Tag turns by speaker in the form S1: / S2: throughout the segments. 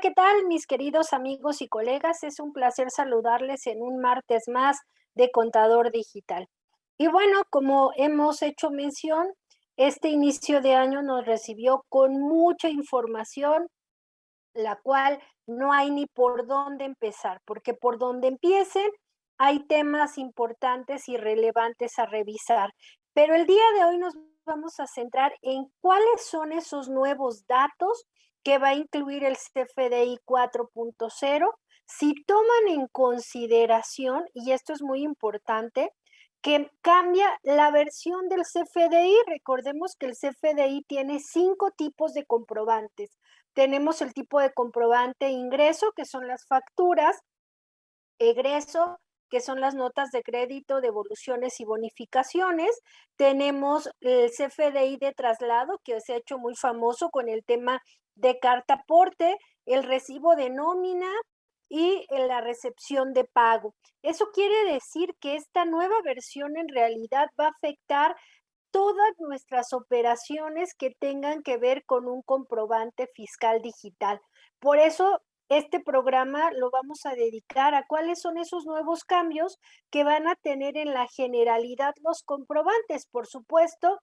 S1: ¿qué tal, mis queridos amigos y colegas? Es un placer saludarles en un martes más de Contador Digital. Y bueno, como hemos hecho mención, este inicio de año nos recibió con mucha información, la cual no hay ni por dónde empezar, porque por donde empiecen hay temas importantes y relevantes a revisar. Pero el día de hoy nos vamos a centrar en cuáles son esos nuevos datos que va a incluir el CFDI 4.0, si toman en consideración, y esto es muy importante, que cambia la versión del CFDI. Recordemos que el CFDI tiene 5 tipos de comprobantes. Tenemos el tipo de comprobante ingreso, que son las facturas; egreso, que son las notas de crédito, devoluciones y bonificaciones. Tenemos el CFDI de traslado, que se ha hecho muy famoso con el tema de carta aporte, el recibo de nómina y la recepción de pago. Eso quiere decir que esta nueva versión en realidad va a afectar todas nuestras operaciones que tengan que ver con un comprobante fiscal digital. Por eso, este programa lo vamos a dedicar a cuáles son esos nuevos cambios que van a tener en la generalidad los comprobantes. Por supuesto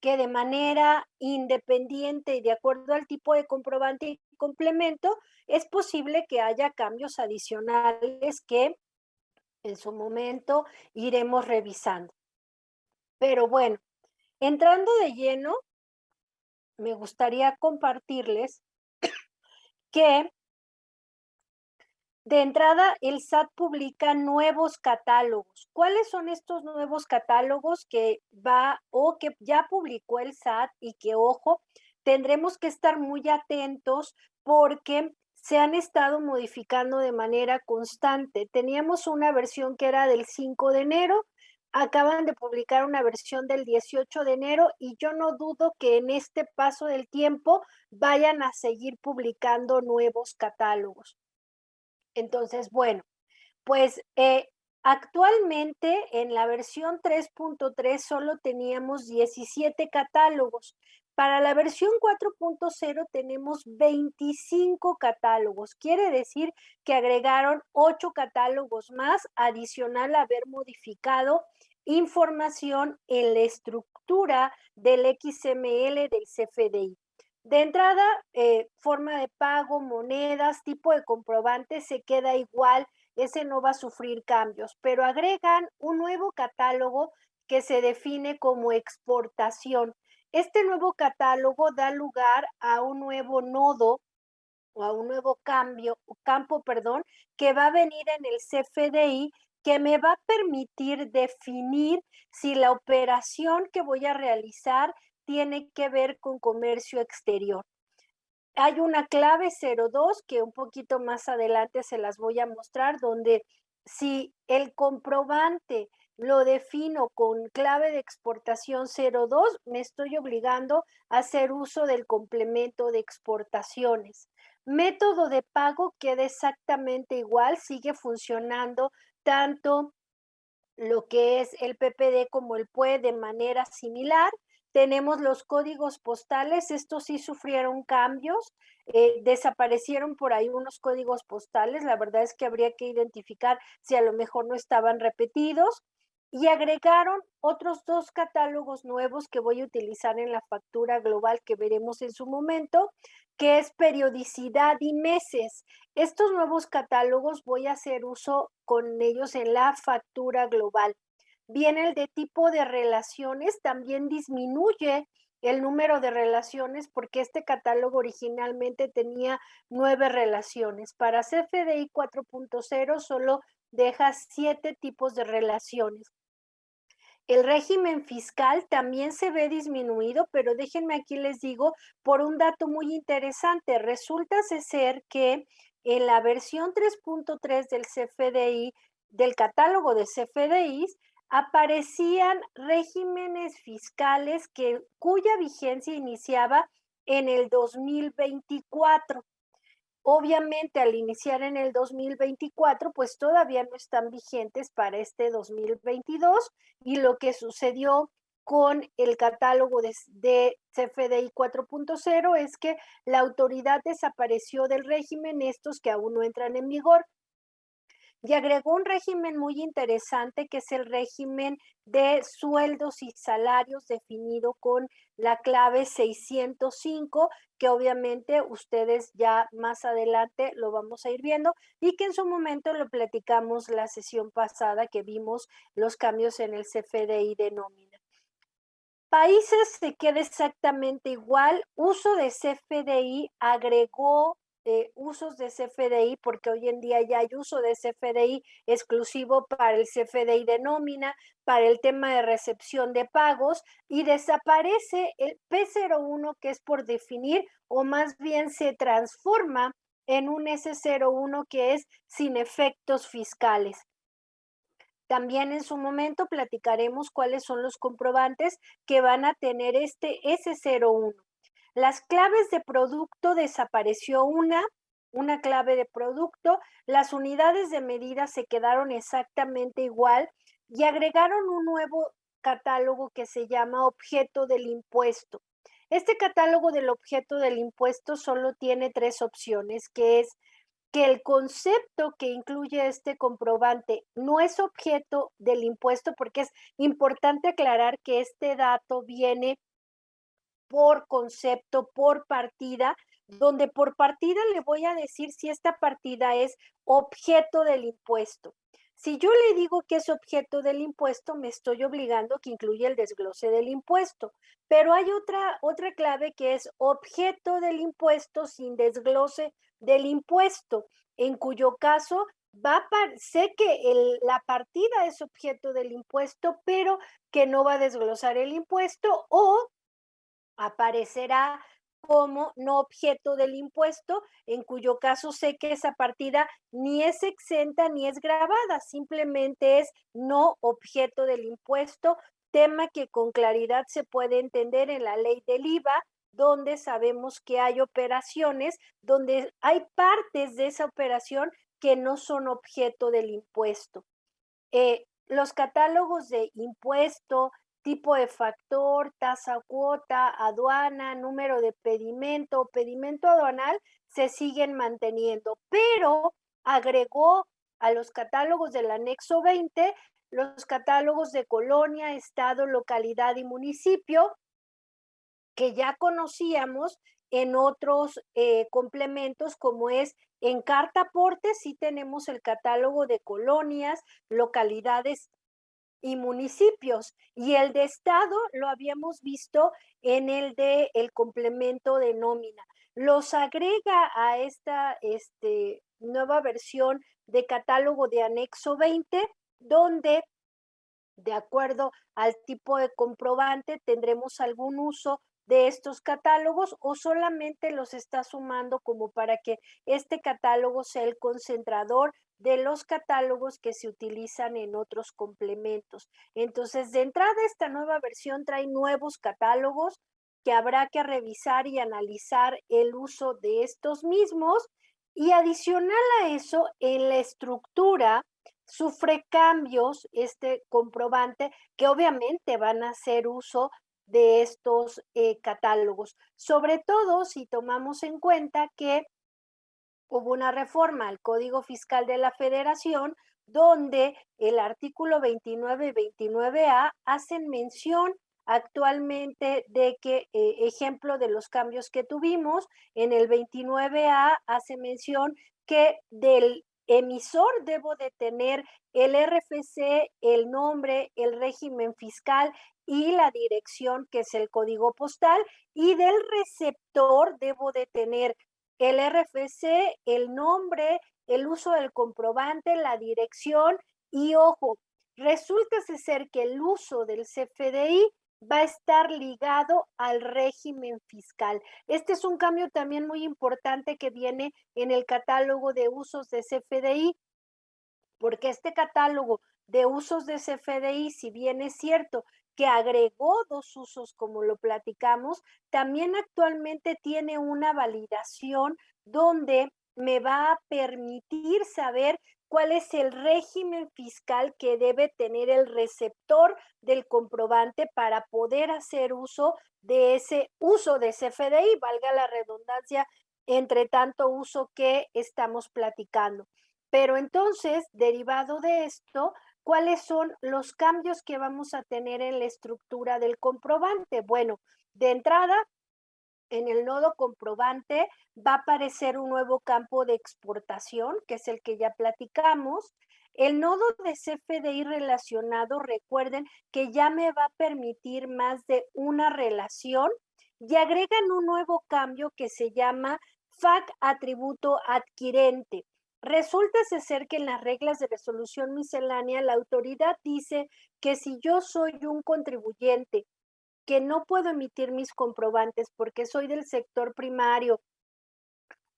S1: que de manera independiente y de acuerdo al tipo de comprobante y complemento, es posible que haya cambios adicionales que en su momento iremos revisando. Pero bueno, entrando de lleno, me gustaría compartirles que de entrada el SAT publica nuevos catálogos. ¿Cuáles son estos nuevos catálogos que va o que ya publicó el SAT y que, ojo, tendremos que estar muy atentos porque se han estado modificando de manera constante? Teníamos una versión que era del 5 de enero, acaban de publicar una versión del 18 de enero y yo no dudo que en este paso del tiempo vayan a seguir publicando nuevos catálogos. Entonces, bueno, pues actualmente en la versión 3.3 solo teníamos 17 catálogos. Para la versión 4.0 tenemos 25 catálogos. Quiere decir que agregaron 8 catálogos más, adicional a haber modificado información en la estructura del XML del CFDI. De entrada, forma de pago, monedas, tipo de comprobante se queda igual, ese no va a sufrir cambios, pero agregan un nuevo catálogo que se define como exportación. Este nuevo catálogo da lugar a un nuevo nodo o a un nuevo campo, perdón, que va a venir en el CFDI, que me va a permitir definir si la operación que voy a realizar tiene que ver con comercio exterior. Hay una clave 02 que un poquito más adelante se las voy a mostrar, donde si el comprobante lo defino con clave de exportación 02, me estoy obligando a hacer uso del complemento de exportaciones. Método de pago queda exactamente igual, sigue funcionando tanto lo que es el PPD como el PUE de manera similar. Tenemos los códigos postales, estos sí sufrieron cambios, desaparecieron por ahí unos códigos postales, la verdad es que habría que identificar si a lo mejor no estaban repetidos, y agregaron otros 2 catálogos nuevos que voy a utilizar en la factura global que veremos en su momento, que es periodicidad y meses. Estos nuevos catálogos voy a hacer uso con ellos en la factura global. Viene el de tipo de relaciones, también disminuye el número de relaciones porque este catálogo originalmente tenía 9 relaciones. Para CFDI 4.0 solo deja 7 tipos de relaciones. El régimen fiscal también se ve disminuido, pero déjenme aquí les digo por un dato muy interesante. Resulta ser que en la versión 3.3 del CFDI, del catálogo de CFDIs, aparecían regímenes fiscales cuya vigencia iniciaba en el 2024. Obviamente, al iniciar en el 2024, pues todavía no están vigentes para este 2022 y lo que sucedió con el catálogo de CFDI 4.0 es que la autoridad desapareció del régimen estos que aún no entran en vigor y agregó un régimen muy interesante que es el régimen de sueldos y salarios definido con la clave 605, que obviamente ustedes ya más adelante lo vamos a ir viendo y que en su momento lo platicamos la sesión pasada que vimos los cambios en el CFDI de nómina. Países se queda exactamente igual, uso de CFDI agregó usos de CFDI porque hoy en día ya hay uso de CFDI exclusivo para el CFDI de nómina, para el tema de recepción de pagos y desaparece el P01 que es por definir o más bien se transforma en un S01 que es sin efectos fiscales. También en su momento platicaremos cuáles son los comprobantes que van a tener este S01. Las claves de producto desapareció una clave de producto, las unidades de medida se quedaron exactamente igual y agregaron un nuevo catálogo que se llama objeto del impuesto. Este catálogo del objeto del impuesto solo tiene 3 opciones, que es que el concepto que incluye este comprobante no es objeto del impuesto, porque es importante aclarar que este dato viene por concepto, por partida, donde por partida le voy a decir si esta partida es objeto del impuesto. Si yo le digo que es objeto del impuesto, me estoy obligando que incluya el desglose del impuesto. Pero hay otra clave que es objeto del impuesto sin desglose del impuesto, en cuyo caso sé que la partida es objeto del impuesto, pero que no va a desglosar el impuesto o aparecerá como no objeto del impuesto, en cuyo caso sé que esa partida ni es exenta ni es grabada, simplemente es no objeto del impuesto, tema que con claridad se puede entender en la ley del IVA, donde sabemos que hay operaciones, donde hay partes de esa operación que no son objeto del impuesto. Los catálogos de impuesto, tipo de factor, tasa cuota, aduana, número de pedimento, pedimento aduanal, se siguen manteniendo, pero agregó a los catálogos del anexo 20 los catálogos de colonia, estado, localidad y municipio, que ya conocíamos en otros complementos, como es en carta aporte, sí tenemos el catálogo de colonias, localidades y municipios. Y el de estado lo habíamos visto en el de el complemento de nómina. Los agrega a esta nueva versión de catálogo de anexo 20, donde de acuerdo al tipo de comprobante tendremos algún uso de estos catálogos o solamente los está sumando como para que este catálogo sea el concentrador de los catálogos que se utilizan en otros complementos. Entonces, de entrada, esta nueva versión trae nuevos catálogos que habrá que revisar y analizar el uso de estos mismos y adicional a eso, en la estructura sufre cambios este comprobante que obviamente van a hacer uso de estos catálogos, sobre todo si tomamos en cuenta que hubo una reforma al Código Fiscal de la Federación donde el artículo 29 y 29A hacen mención actualmente de que, ejemplo de los cambios que tuvimos, en el 29A hace mención que del emisor debo de tener el RFC, el nombre, el régimen fiscal y la dirección, que es el código postal, y del receptor debo de tener el RFC, el nombre, el uso del comprobante, la dirección y ojo, resulta ser que el uso del CFDI va a estar ligado al régimen fiscal. Este es un cambio también muy importante que viene en el catálogo de usos de CFDI, porque este catálogo de usos de CFDI, si bien es cierto que agregó 2 usos como lo platicamos, también actualmente tiene una validación donde me va a permitir saber cuál es el régimen fiscal que debe tener el receptor del comprobante para poder hacer uso de ese FDI, valga la redundancia, entre tanto uso que estamos platicando. Pero entonces, derivado de esto, ¿cuáles son los cambios que vamos a tener en la estructura del comprobante? Bueno, de entrada, en el nodo comprobante va a aparecer un nuevo campo de exportación, que es el que ya platicamos. El nodo de CFDI relacionado, recuerden que ya me va a permitir más de una relación y agregan un nuevo cambio que se llama FAC atributo adquirente. Resulta ser que en las reglas de resolución miscelánea la autoridad dice que si yo soy un contribuyente que no puedo emitir mis comprobantes porque soy del sector primario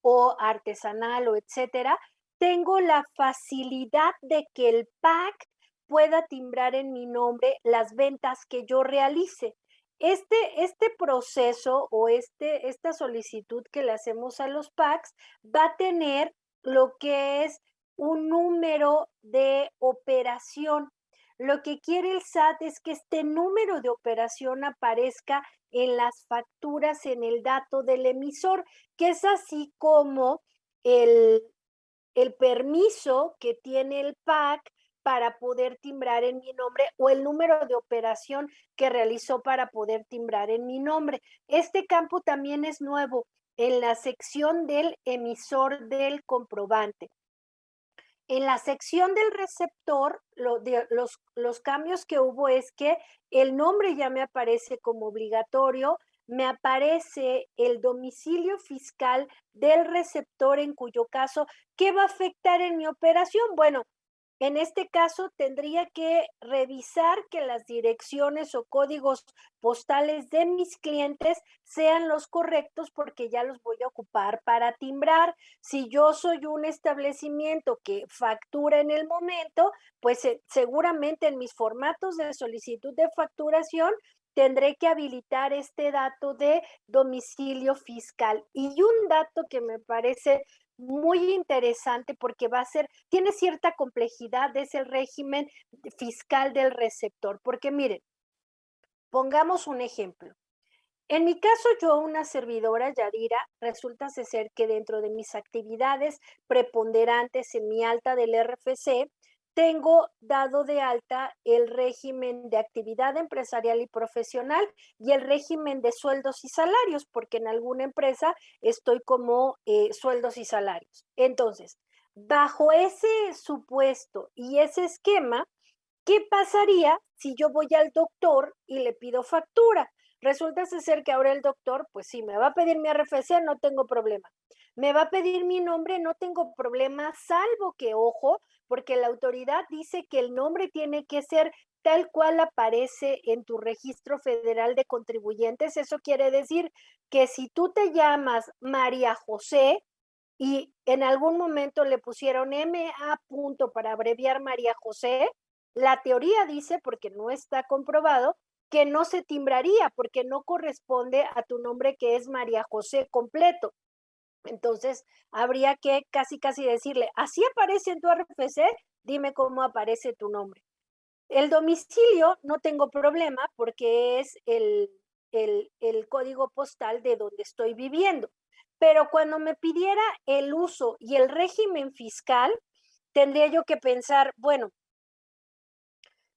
S1: o artesanal o etcétera, tengo la facilidad de que el PAC pueda timbrar en mi nombre las ventas que yo realice. Este proceso o esta solicitud que le hacemos a los PACs va a tener lo que es un número de operación. Lo que quiere el SAT es que este número de operación aparezca en las facturas, en el dato del emisor, que es así como el, el permiso que tiene el PAC para poder timbrar en mi nombre o el número de operación que realizó para poder timbrar en mi nombre. Este campo también es nuevo en la sección del emisor del comprobante. En la sección del receptor, los cambios que hubo es que el nombre ya me aparece como obligatorio, me aparece el domicilio fiscal del receptor en cuyo caso, ¿qué va a afectar en mi operación? Bueno, en este caso, tendría que revisar que las direcciones o códigos postales de mis clientes sean los correctos porque ya los voy a ocupar para timbrar. Si yo soy un establecimiento que factura en el momento, pues seguramente en mis formatos de solicitud de facturación tendré que habilitar este dato de domicilio fiscal. Y un dato que me parece muy interesante porque tiene cierta complejidad, es el régimen fiscal del receptor. Porque miren, pongamos un ejemplo. En mi caso, yo, una servidora, Yadira, resulta ser que dentro de mis actividades preponderantes en mi alta del RFC, tengo dado de alta el régimen de actividad empresarial y profesional y el régimen de sueldos y salarios, porque en alguna empresa estoy como sueldos y salarios. Entonces, bajo ese supuesto y ese esquema, ¿qué pasaría si yo voy al doctor y le pido factura? Resulta ser que ahora el doctor, pues sí, me va a pedir mi RFC, no tengo problema. Me va a pedir mi nombre, no tengo problema, salvo que, ojo, porque la autoridad dice que el nombre tiene que ser tal cual aparece en tu registro federal de contribuyentes. Eso quiere decir que si tú te llamas María José y en algún momento le pusieron MA punto para abreviar María José, la teoría dice, porque no está comprobado, que no se timbraría porque no corresponde a tu nombre que es María José completo. Entonces, habría que casi decirle, así aparece en tu RFC, dime cómo aparece tu nombre. El domicilio no tengo problema porque es el código postal de donde estoy viviendo. Pero cuando me pidiera el uso y el régimen fiscal, tendría yo que pensar, bueno,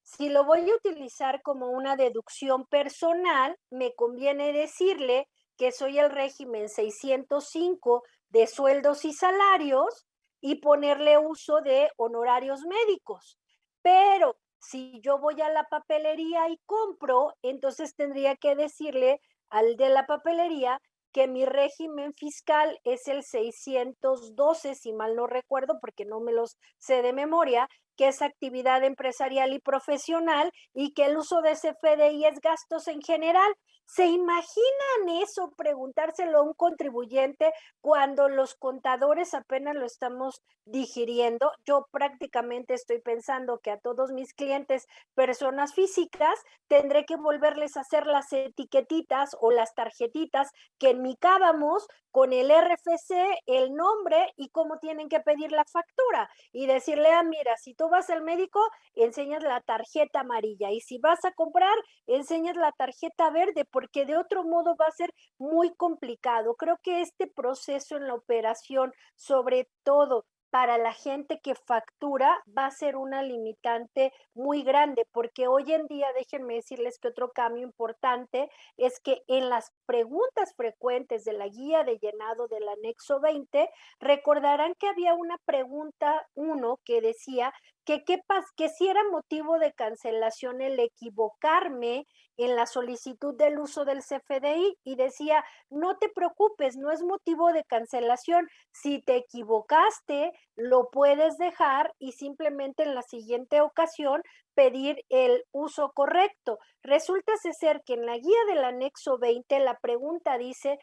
S1: si lo voy a utilizar como una deducción personal, me conviene decirle que soy el régimen 605 de sueldos y salarios y ponerle uso de honorarios médicos. Pero si yo voy a la papelería y compro, entonces tendría que decirle al de la papelería que mi régimen fiscal es el 612, si mal no recuerdo, porque no me los sé de memoria, que es actividad empresarial y profesional y que el uso de CFDI es gastos en general. ¿Se imaginan eso, preguntárselo a un contribuyente cuando los contadores apenas lo estamos digiriendo? Yo prácticamente estoy pensando que a todos mis clientes, personas físicas, tendré que volverles a hacer las etiquetitas o las tarjetitas que enmicábamos con el RFC, el nombre y cómo tienen que pedir la factura y decirle, mira, si tú vas al médico, enseñas la tarjeta amarilla y si vas a comprar, enseñas la tarjeta verde, porque de otro modo va a ser muy complicado. Creo que este proceso en la operación, sobre todo para la gente que factura, va a ser una limitante muy grande, porque hoy en día, déjenme decirles que otro cambio importante es que en las preguntas frecuentes de la guía de llenado del anexo 20, recordarán que había una pregunta 1 que decía que si era motivo de cancelación el equivocarme en la solicitud del uso del CFDI y decía, no te preocupes, no es motivo de cancelación. Si te equivocaste, lo puedes dejar y simplemente en la siguiente ocasión pedir el uso correcto. Resulta ser que en la guía del anexo 20 la pregunta dice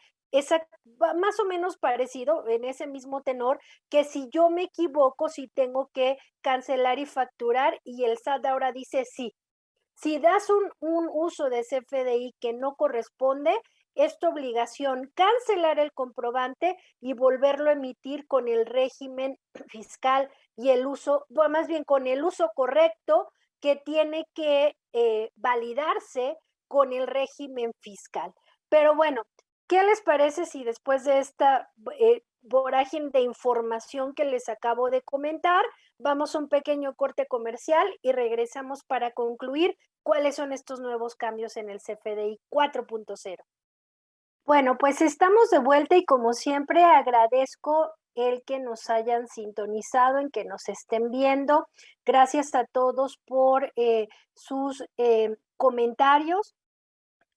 S1: más o menos parecido, en ese mismo tenor, que si yo me equivoco, si tengo que cancelar y facturar, y el SAT ahora dice sí. Si das un uso de CFDI que no corresponde, es tu obligación cancelar el comprobante y volverlo a emitir con el régimen fiscal y el uso, bueno, más bien con el uso correcto que tiene que validarse con el régimen fiscal. Pero bueno, ¿qué les parece si después de esta vorágine de información que les acabo de comentar, vamos a un pequeño corte comercial y regresamos para concluir cuáles son estos nuevos cambios en el CFDI 4.0? Bueno, pues estamos de vuelta y como siempre agradezco el que nos hayan sintonizado, en que nos estén viendo. Gracias a todos por sus comentarios.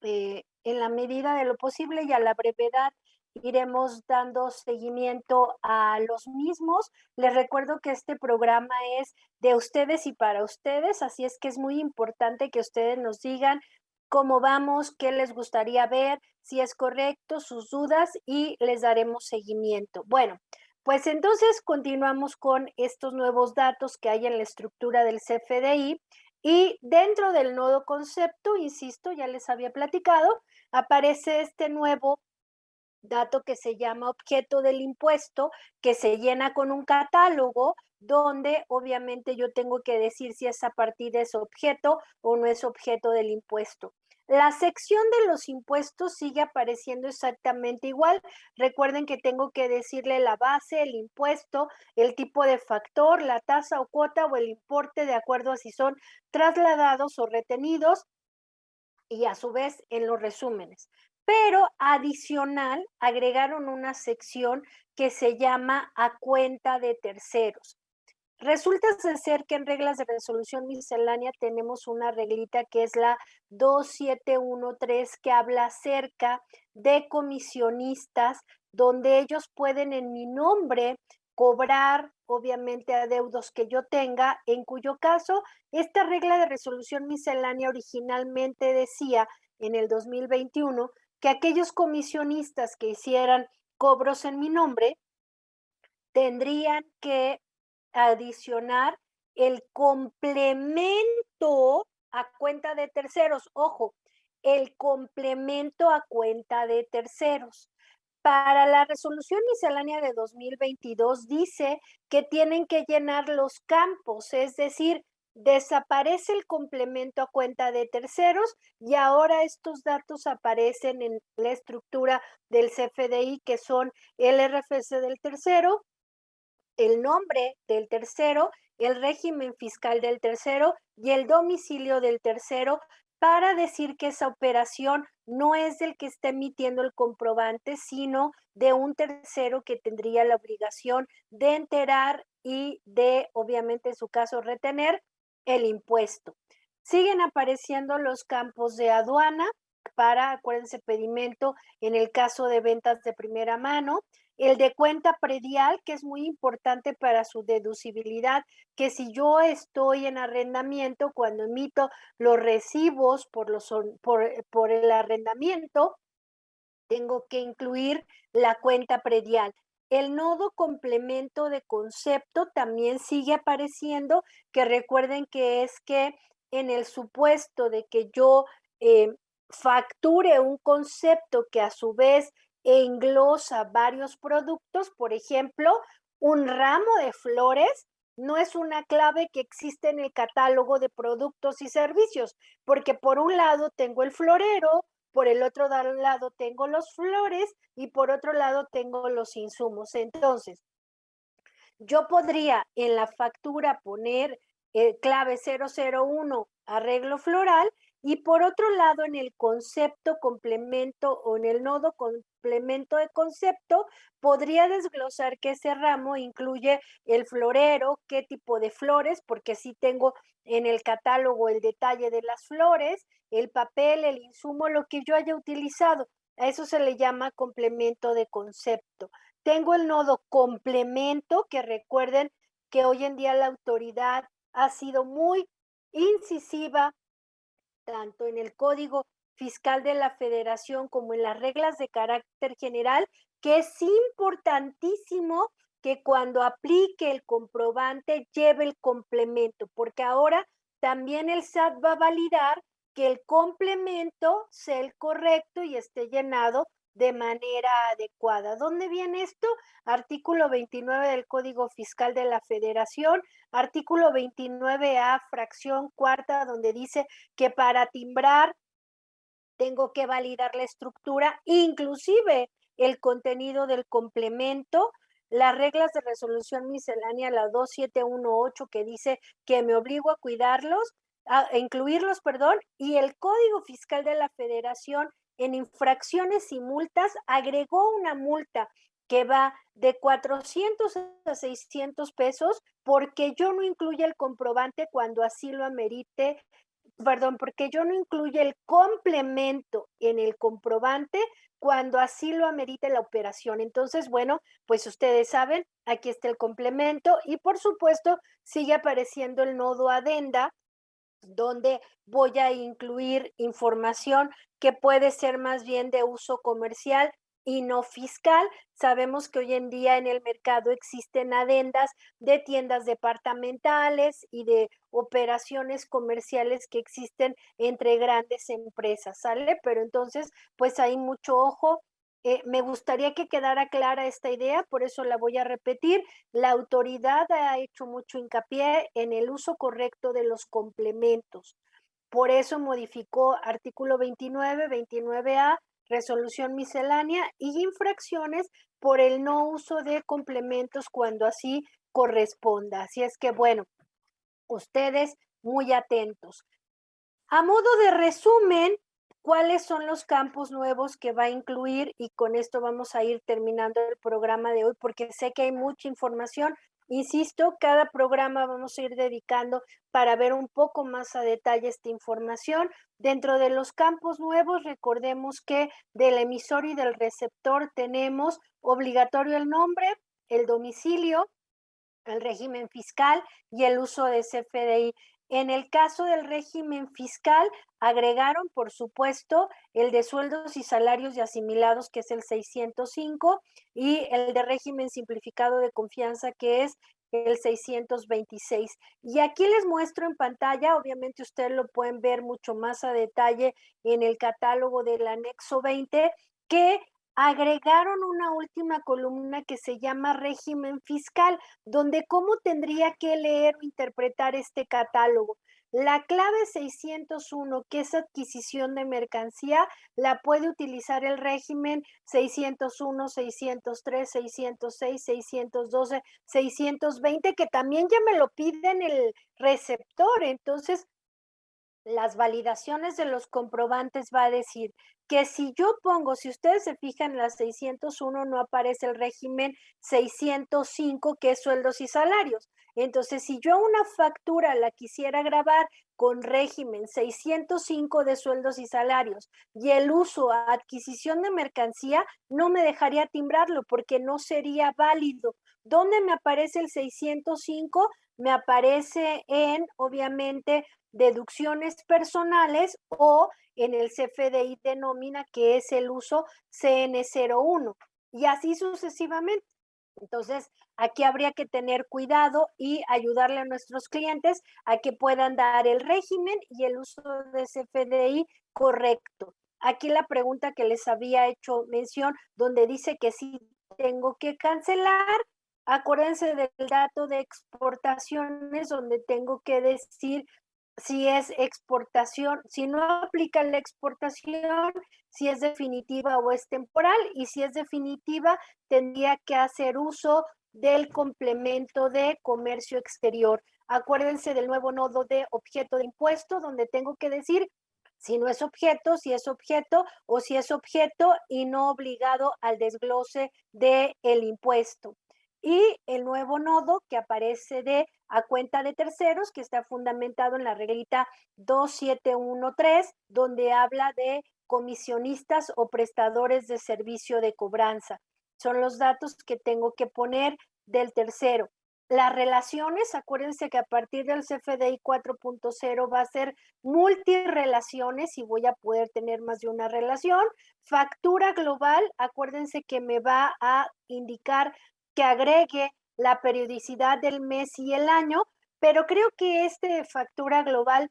S1: En la medida de lo posible y a la brevedad iremos dando seguimiento a los mismos. Les recuerdo que este programa es de ustedes y para ustedes, así es que es muy importante que ustedes nos digan cómo vamos, qué les gustaría ver, si es correcto, sus dudas y les daremos seguimiento. Bueno, pues entonces continuamos con estos nuevos datos que hay en la estructura del CFDI y dentro del nodo concepto, insisto, ya les había platicado, aparece este nuevo dato que se llama objeto del impuesto, que se llena con un catálogo donde obviamente yo tengo que decir si esa partida es objeto o no es objeto del impuesto. La sección de los impuestos sigue apareciendo exactamente igual. Recuerden que tengo que decirle la base, el impuesto, el tipo de factor, la tasa o cuota o el importe de acuerdo a si son trasladados o retenidos y a su vez en los resúmenes. Pero adicional agregaron una sección que se llama a cuenta de terceros. Resulta ser que en reglas de resolución miscelánea tenemos una reglita que es la 2713 que habla acerca de comisionistas donde ellos pueden en mi nombre cobrar obviamente adeudos que yo tenga, en cuyo caso esta regla de resolución miscelánea originalmente decía en el 2021 que aquellos comisionistas que hicieran cobros en mi nombre tendrían que adicionar el complemento a cuenta de terceros. Ojo, el complemento a cuenta de terceros. Para la resolución miscelánea de 2022 dice que tienen que llenar los campos, es decir, desaparece el complemento a cuenta de terceros y ahora estos datos aparecen en la estructura del CFDI que son el RFC del tercero, el nombre del tercero, el régimen fiscal del tercero y el domicilio del tercero para decir que esa operación no es del que está emitiendo el comprobante, sino de un tercero que tendría la obligación de enterar y de, obviamente en su caso, retener el impuesto. Siguen apareciendo los campos de aduana para, acuérdense, pedimento en el caso de ventas de primera mano, el de cuenta predial, que es muy importante para su deducibilidad, que si yo estoy en arrendamiento, cuando emito los recibos por el arrendamiento, tengo que incluir la cuenta predial. El nodo complemento de concepto también sigue apareciendo, que recuerden que es que en el supuesto de que yo facture un concepto que a su vez englosa varios productos, por ejemplo, un ramo de flores no es una clave que existe en el catálogo de productos y servicios, porque por un lado tengo el florero, por el otro lado tengo los flores y por otro lado tengo los insumos. Entonces, yo podría en la factura poner clave 001 arreglo floral y por otro lado en el concepto complemento o en el nodo complemento de concepto podría desglosar que ese ramo incluye el florero, qué tipo de flores, porque sí tengo en el catálogo el detalle de las flores, el papel, el insumo, lo que yo haya utilizado. A eso se le llama complemento de concepto. Tengo el nodo complemento, que recuerden que hoy en día la autoridad ha sido muy incisiva, tanto en el Código Fiscal de la Federación como en las reglas de carácter general, que es importantísimo que cuando aplique el comprobante lleve el complemento, porque ahora también el SAT va a validar que el complemento sea el correcto y esté llenado de manera adecuada. ¿Dónde viene esto? Artículo 29 del Código Fiscal de la Federación, artículo 29A, fracción cuarta, donde dice que para timbrar tengo que validar la estructura, inclusive el contenido del complemento, las reglas de resolución miscelánea, la 2718, que dice que me obligo a cuidarlos, a incluirlos, perdón, y el Código Fiscal de la Federación en infracciones y multas agregó una multa que va de 400 a 600 pesos porque yo no incluya el comprobante cuando así lo amerite, perdón, porque yo no incluye el complemento en el comprobante cuando así lo amerite la operación. Entonces, bueno, pues ustedes saben, aquí está el complemento y por supuesto sigue apareciendo el nodo adenda, donde voy a incluir información que puede ser más bien de uso comercial y no fiscal. Sabemos que hoy en día en el mercado existen adendas de tiendas departamentales y de operaciones comerciales que existen entre grandes empresas, ¿sale? Pero entonces, pues hay mucho ojo. Me gustaría que quedara clara esta idea, por eso la voy a repetir. La autoridad ha hecho mucho hincapié en el uso correcto de los complementos. Por eso modificó artículo 29, 29A, resolución miscelánea y infracciones por el no uso de complementos cuando así corresponda. Así es que, bueno, ustedes muy atentos. A modo de resumen, ¿cuáles son los campos nuevos que va a incluir? Y con esto vamos a ir terminando el programa de hoy porque sé que hay mucha información. Insisto, cada programa vamos a ir dedicando para ver un poco más a detalle esta información. Dentro de los campos nuevos, recordemos que del emisor y del receptor tenemos obligatorio el nombre, el domicilio, el régimen fiscal y el uso de CFDI. En el caso del régimen fiscal, agregaron, por supuesto, el de sueldos y salarios y asimilados, que es el 605, y el de régimen simplificado de confianza, que es el 626. Y aquí les muestro en pantalla, obviamente ustedes lo pueden ver mucho más a detalle en el catálogo del anexo 20, que agregaron una última columna que se llama régimen fiscal, donde cómo tendría que leer o interpretar este catálogo. La clave 601, que es adquisición de mercancía, la puede utilizar el régimen 601, 603, 606, 612, 620, que también ya me lo piden el receptor. Entonces, las validaciones de los comprobantes va a decir que si yo pongo, si ustedes se fijan en la 601 no aparece el régimen 605 que es sueldos y salarios. Entonces, si yo una factura la quisiera grabar con régimen 605 de sueldos y salarios y el uso a adquisición de mercancía, no me dejaría timbrarlo porque no sería válido. ¿Dónde me aparece el 605? Me aparece en, obviamente, deducciones personales o en el CFDI de nómina, que es el uso CN01, y así sucesivamente. Entonces, aquí habría que tener cuidado y ayudarle a nuestros clientes a que puedan dar el régimen y el uso de CFDI correcto. Aquí la pregunta que les había hecho mención, donde dice que sí tengo que cancelar, acuérdense del dato de exportaciones, donde tengo que decir si es exportación, si no aplica la exportación, si es definitiva o es temporal, y si es definitiva, tendría que hacer uso del complemento de comercio exterior. Acuérdense del nuevo nodo de objeto de impuesto, donde tengo que decir si no es objeto, si es objeto o si es objeto y no obligado al desglose del impuesto. Y el nuevo nodo que aparece de a cuenta de terceros, que está fundamentado en la reglita 2713, donde habla de comisionistas o prestadores de servicio de cobranza. Son los datos que tengo que poner del tercero. Las relaciones, acuérdense que a partir del CFDI 4.0 va a ser multirelaciones y voy a poder tener más de una relación. Factura global, acuérdense que me va a indicar que agregue la periodicidad del mes y el año, pero creo que este factura global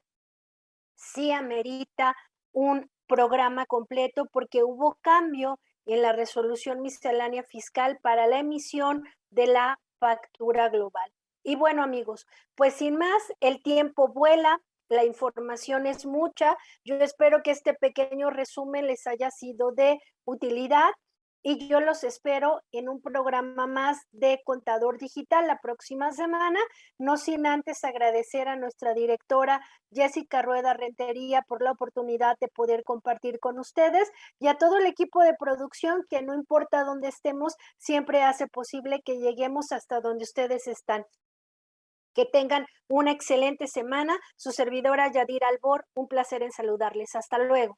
S1: sí amerita un programa completo porque hubo cambio en la resolución miscelánea fiscal para la emisión de la factura global. Y bueno, amigos, pues sin más, el tiempo vuela, la información es mucha. Yo espero que este pequeño resumen les haya sido de utilidad y yo los espero en un programa más de Contador Digital la próxima semana, no sin antes agradecer a nuestra directora Jessica Rueda Rentería por la oportunidad de poder compartir con ustedes y a todo el equipo de producción que no importa dónde estemos, siempre hace posible que lleguemos hasta donde ustedes están. Que tengan una excelente semana. Su servidora Yadira Albor, un placer en saludarles. Hasta luego.